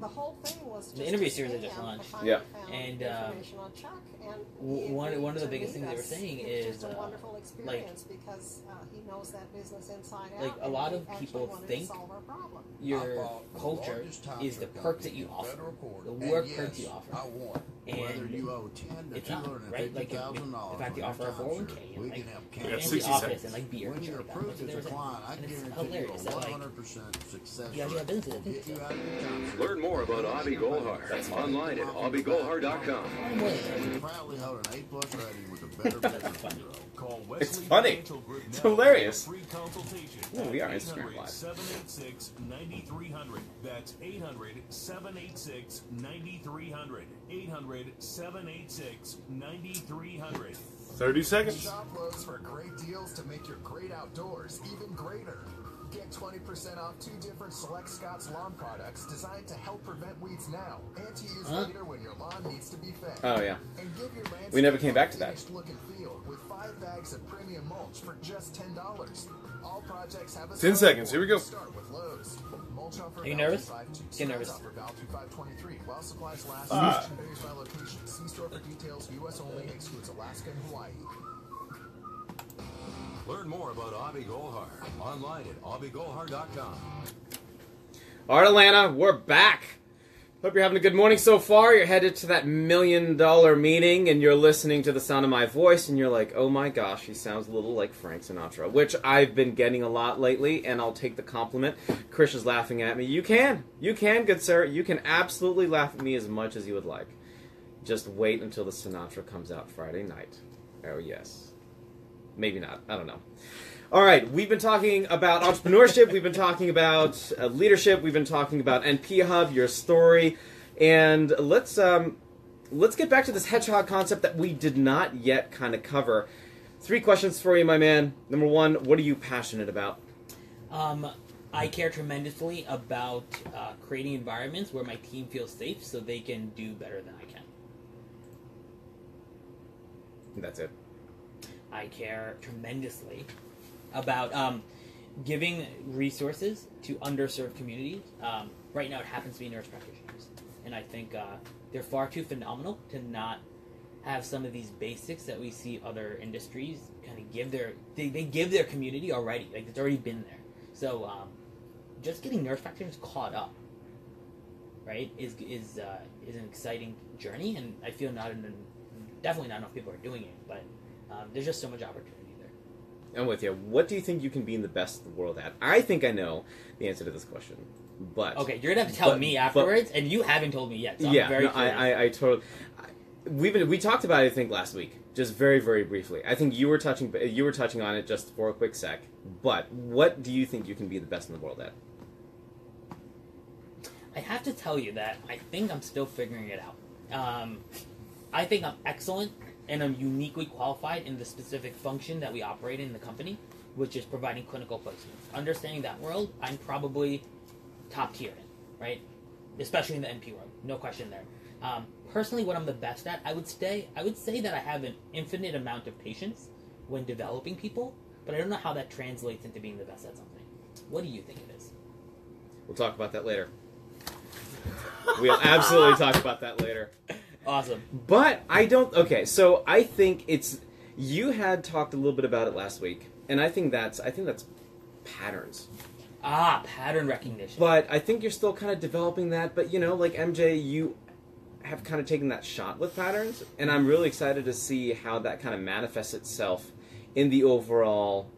whole thing was the interview series I just launched. Yeah. And one of the biggest things they were saying is like because he knows that business inside out. like a lot of people think your culture is the perks that you offer, the work perks you offer, and it's not right. Like in fact, you offer a 401k and like got fancy 60 office seconds. and like beer. When And you're shit like that. approved Like, as a there's client, I and it's guarantee you hilarious a that like 100% success you actually have rate. business that Get think you so. out of your comfort Learn more about Abhi Golhar online at abhigolhar.com. zone. Proudly hold an A-plus rating with a better business bureau. Call It's Wesley funny. Financial Group It's now hilarious. for a free consultation Oh, we are at Instagram Live. 800-786-9300. That's 800-786-9300. 800-786-9300. 30 seconds. Shop Lowe's for great deals to make your great outdoors even greater. Get 20% off 2 different Select Scott's lawn products designed to help prevent weeds now and to use later when your lawn needs to be fed. Oh yeah. And give your landscape We never came back to that. finished look and feel with 5 bags of premium mulch for just $10. All projects have a 10 seconds. Here we go. Start with Lowe's. Mulch offer Are you valid nervous? 5/2. Get nervous. Offer valid through 5/23. While supplies last, Ah. selection varies by location. See store for details. U.S. only. Excludes Alaska and Hawaii. Learn more about Abhi Golhar online at abhigolhar.com. All right, Atlanta, we're back. Hope you're having a good morning so far. You're headed to that $1 million meeting, and you're listening to the sound of my voice, and you're like, oh my gosh, he sounds a little like Frank Sinatra, which I've been getting a lot lately, and I'll take the compliment. Krish is laughing at me. You can, good sir. You can absolutely laugh at me as much as you would like. Just wait until the Sinatra comes out Friday night. Oh, yes. Maybe not. I don't know. All right, we've been talking about entrepreneurship. We've been talking about leadership. We've been talking about NPHub, your story, and let's get back to this hedgehog concept that we did not yet kind of cover. 3 questions for you, my man. Number 1, what are you passionate about? I care tremendously about creating environments where my team feels safe so they can do better than I can. That's it. I care tremendously about giving resources to underserved communities. Right now it happens to be nurse practitioners. And I think they're far too phenomenal to not have some of these basics that we see other industries kind of give they give their community already. Like, it's already been there. So just getting nurse practitioners caught up, right, is an exciting journey, and I feel definitely not enough people are doing it, but There's just so much opportunity there. I'm with you. What do you think you can be in the best of the world at? I think I know the answer to this question, but okay, you're gonna have to tell me afterwards, and you haven't told me yet. So yeah, I'm very curious. I totally. We talked about it, I think, last week, just very, very briefly. I think you were touching on it just for a quick sec. But what do you think you can be the best in the world at? I have to tell you that I think I'm still figuring it out. I think I'm excellent and I'm uniquely qualified in the specific function that we operate in the company, which is providing clinical placements. Understanding that world, I'm probably top tier in, right? Especially in the NP world, no question there. Personally, what I'm the best at, I would say that I have an infinite amount of patience when developing people, but I don't know how that translates into being the best at something. What do you think it is? We'll talk about that later. We'll absolutely talk about that later. Awesome. But I don't... Okay, so I think it's... You had talked a little bit about it last week, and I think that's patterns. Ah, pattern recognition. But I think you're still kind of developing that, but, you know, like MJ, you have kind of taken that shot with patterns, and I'm really excited to see how that kind of manifests itself in the overall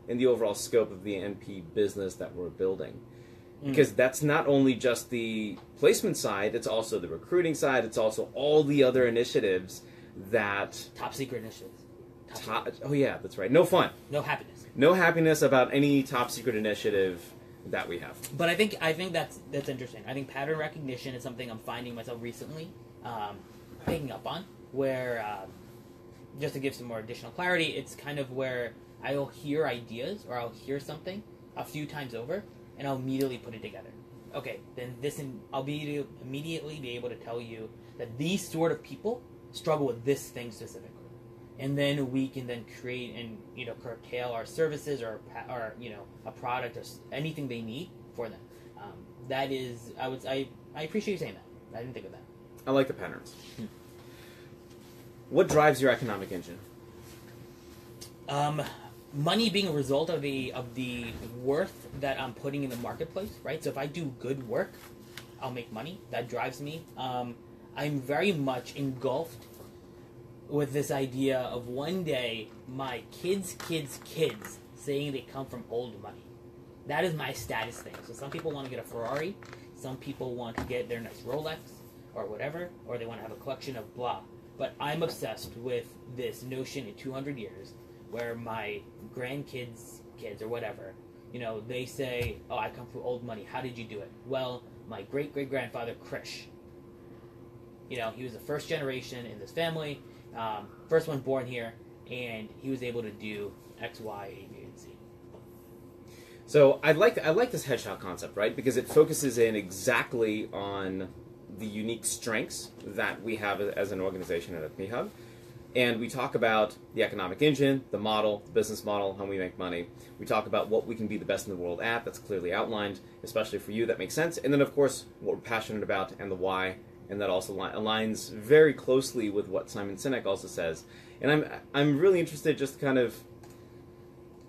scope of the NP business that we're building. Because that's not only just the placement side, it's also the recruiting side, it's also all the other initiatives that... Top secret initiatives. Oh yeah, that's right. No fun. No happiness. No happiness about any top secret initiative that we have. But I think that's interesting. I think pattern recognition is something I'm finding myself recently picking up on, where, just to give some more additional clarity, it's kind of where I'll hear ideas or I'll hear something a few times over, and I'll immediately put it together. Okay, then I'll immediately be able to tell you that these sort of people struggle with this thing specifically. And then we can then create and, you know, curtail our services or you know, a product or anything they need for them. That is, I appreciate you saying that. I didn't think of that. I like the patterns. What drives your economic engine? Money being a result of the worth that I'm putting in the marketplace, right? So if I do good work, I'll make money. That drives me. I'm very much engulfed with this idea of one day my kids' saying they come from old money. That is my status thing. So some people want to get a Ferrari, some people want to get their next Rolex or whatever, or they want to have a collection of blah. But I'm obsessed with this notion in 200 years where my grandkids' kids or whatever, you know, they say, oh, I come from old money. How did you do it? Well, my great-great-grandfather, Krish, you know, he was the first generation in this family, first one born here, and he was able to do X, Y, A, B, and C. So I like this headshot concept, right? Because it focuses in exactly on the unique strengths that we have as an organization at NPHub. And we talk about the economic engine, the model, the business model, how we make money. We talk about what we can be the best in the world at. That's clearly outlined, especially for you. That makes sense. And then, of course, what we're passionate about and the why. And that also aligns very closely with what Simon Sinek also says. And I'm really interested just to kind of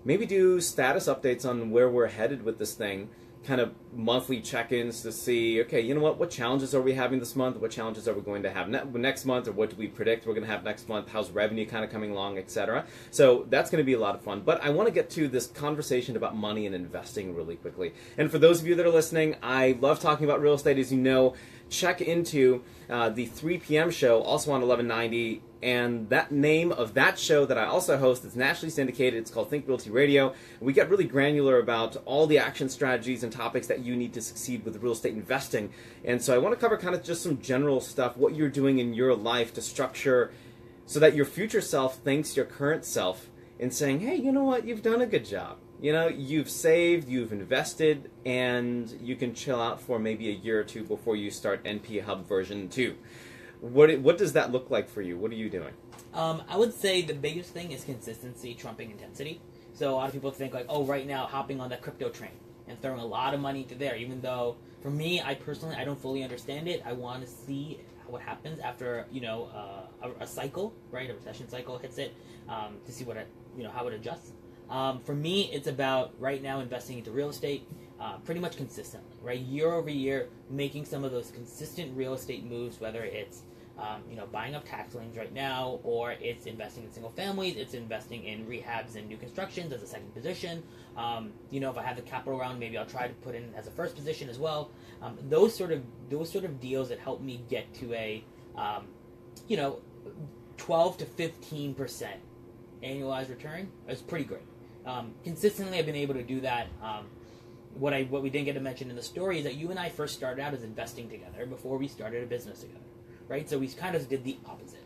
maybe do status updates on where we're headed with this thing. Kind of monthly check-ins to see, okay, you know what challenges are we having this month? What challenges are we going to have next month? Or what do we predict we're going to have next month? How's revenue kind of coming along, etc. So that's going to be a lot of fun. But I want to get to this conversation about money and investing really quickly. And for those of you that are listening, I love talking about real estate, as you know. Check into the 3 p.m. show, also on 1190, and that name of that show that I also host is nationally syndicated. It's called Think Realty Radio. We get really granular about all the action strategies and topics that you need to succeed with real estate investing. And so I want to cover kind of just some general stuff, what you're doing in your life to structure so that your future self thanks your current self in saying, hey, you know what, you've done a good job. You know, you've saved, you've invested, and you can chill out for maybe a year or two before you start NPHub version 2. What does that look like for you? What are you doing? I would say the biggest thing is consistency trumping intensity. So a lot of people think like, oh, right now hopping on that crypto train and throwing a lot of money into there, even though for me, I don't fully understand it. I want to see what happens after, you know, a cycle, right? A recession cycle hits it, to see how it adjusts. For me, it's about right now investing into real estate pretty much consistently, right? Year over year, making some of those consistent real estate moves, whether it's buying up tax liens right now, or it's investing in single families, it's investing in rehabs and new constructions as a second position. If I have the capital around, maybe I'll try to put in as a first position as well. Those sort of deals that help me get to a 12 to 15% annualized return is pretty great. Consistently, I've been able to do that. What we didn't get to mention in the story is that you and I first started out as investing together before we started a business together, right? So we kind of did the opposite.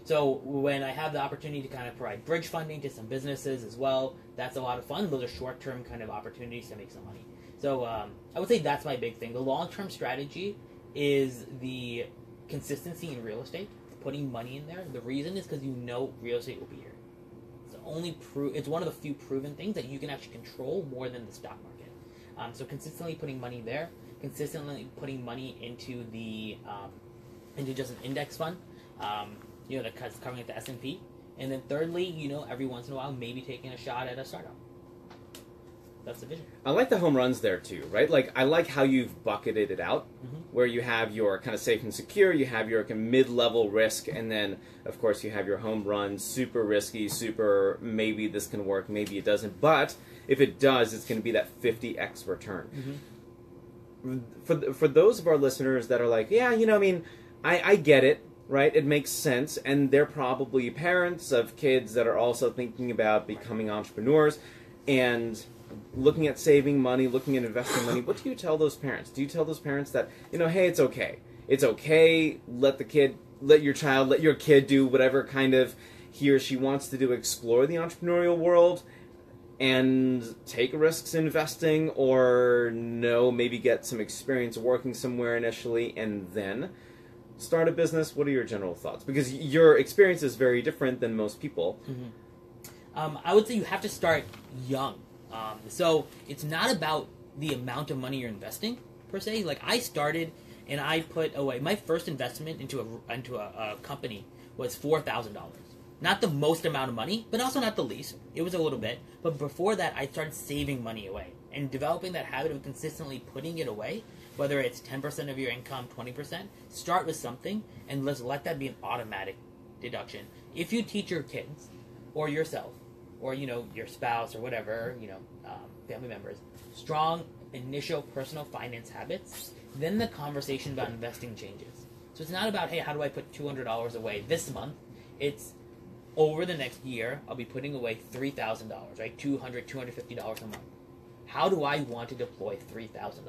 So when I have the opportunity to kind of provide bridge funding to some businesses as well, that's a lot of fun. Those are short-term kind of opportunities to make some money. So I would say that's my big thing. The long-term strategy is the consistency in real estate, putting money in there. The reason is because real estate will be here. It's one of the few proven things that you can actually control more than the stock market. So consistently putting money there, consistently putting money into into just an index fund, that's covering the S&P, and then thirdly, every once in a while, maybe taking a shot at a startup. That's the vision. I like the home runs there too, right? Like I like how you've bucketed it out, where you have your kind of safe and secure, you have your kind of mid-level risk, and then of course you have your home run, super risky, super maybe this can work, maybe it doesn't, but if it does, it's going to be that 50x return. For those of our listeners that are like, yeah, I get it, right? It makes sense, and they're probably parents of kids that are also thinking about becoming entrepreneurs and looking at saving money, looking at investing money. What do you tell those parents? Do you tell those parents that, hey, it's okay. It's okay. Let your kid do whatever kind of he or she wants to do, explore the entrepreneurial world and take risks investing, or no, maybe get some experience working somewhere initially and then start a business? What are your general thoughts? Because your experience is very different than most people. I would say you have to start young. So it's not about the amount of money you're investing per se. Like I started and I put away my first investment into a company was $4,000. Not the most amount of money, but also not the least. It was a little bit. But before that, I started saving money away and developing that habit of consistently putting it away. Whether it's 10% of your income, 20%, start with something and let's let that be an automatic deduction. If you teach your kids or yourself or, your spouse or whatever, family members, strong initial personal finance habits, then the conversation about investing changes. So it's not about, hey, how do I put $200 away this month? It's over the next year, I'll be putting away $3,000, right? $250 a month. How do I want to deploy $3,000?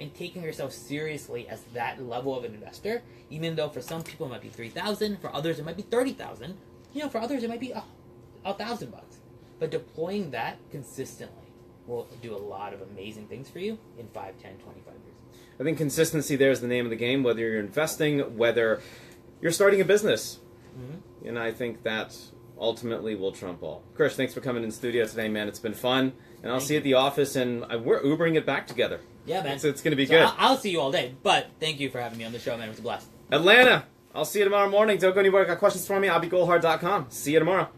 And taking yourself seriously as that level of an investor, even though for some people it might be $3,000, for others it might be $30,000, for others it might be $1,000. But deploying that consistently will do a lot of amazing things for you in 5, 10, 25 years. I think consistency there is the name of the game, whether you're investing, whether you're starting a business. And I think that ultimately will trump all. Krish, thanks for coming in the studio today, man. It's been fun. And I'll see you at the office, and we're Ubering it back together. Yeah, man. It's going to be good. I'll see you all day, but thank you for having me on the show, man. It was a blast. Atlanta, I'll see you tomorrow morning. Don't go anywhere. Got questions for me? AbiGoldhar.com. See you tomorrow.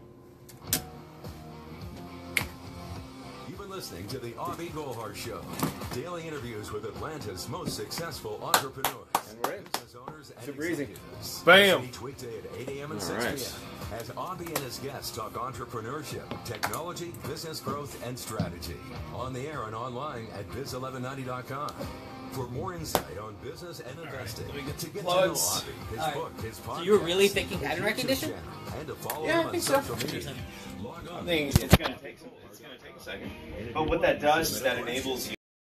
You've been listening to the Abhi Goldhar Show. Daily interviews with Atlanta's most successful entrepreneurs, business owners, and executives. Bam! Each weekday at 8 a.m. and 6 p.m. as Abhi and his guests talk entrepreneurship, technology, business growth, and strategy. On the air and online at biz1190.com. For more insight on business and investing, to get to know Abhi, his book, his podcast, so you were really thinking pattern recognition? and to follow Yeah, him I on think so. social media. Log on. I think it's going to take a second. But what that does is that enables you